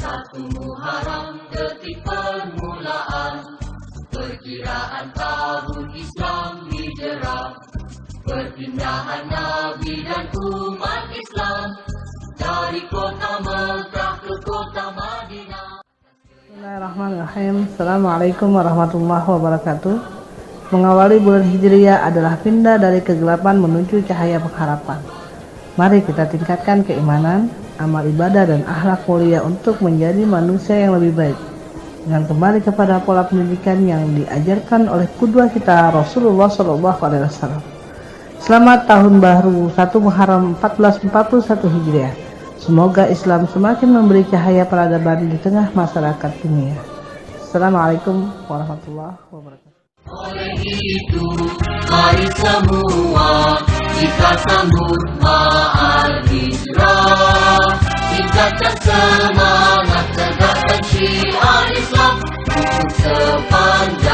1 Muharram detik permulaan, perkiraan tahun Islam hijrah, perpindahan Nabi dan umat Islam dari kota Mekah ke kota Madinah. Bismillahirrahmanirrahim. Assalamualaikum warahmatullahi wabarakatuh. Mengawali bulan Hijriah adalah pindah dari kegelapan menuju cahaya pengharapan. Mari kita tingkatkan keimanan, amal ibadah dan akhlak mulia untuk menjadi manusia yang lebih baik, dengan kembali kepada pola pendidikan yang diajarkan oleh qudwah kita Rasulullah SAW. Selamat tahun baru 1 Muharram 1441 Hijriah. Semoga Islam semakin memberi cahaya peradaban di tengah masyarakat dunia. Assalamualaikum warahmatullahi wabarakatuh. Oleh itu, mari semua kita sambut Ma'al Hijrah, tingkatkan semangat, tegakkan syiar Islam untuk sepanjang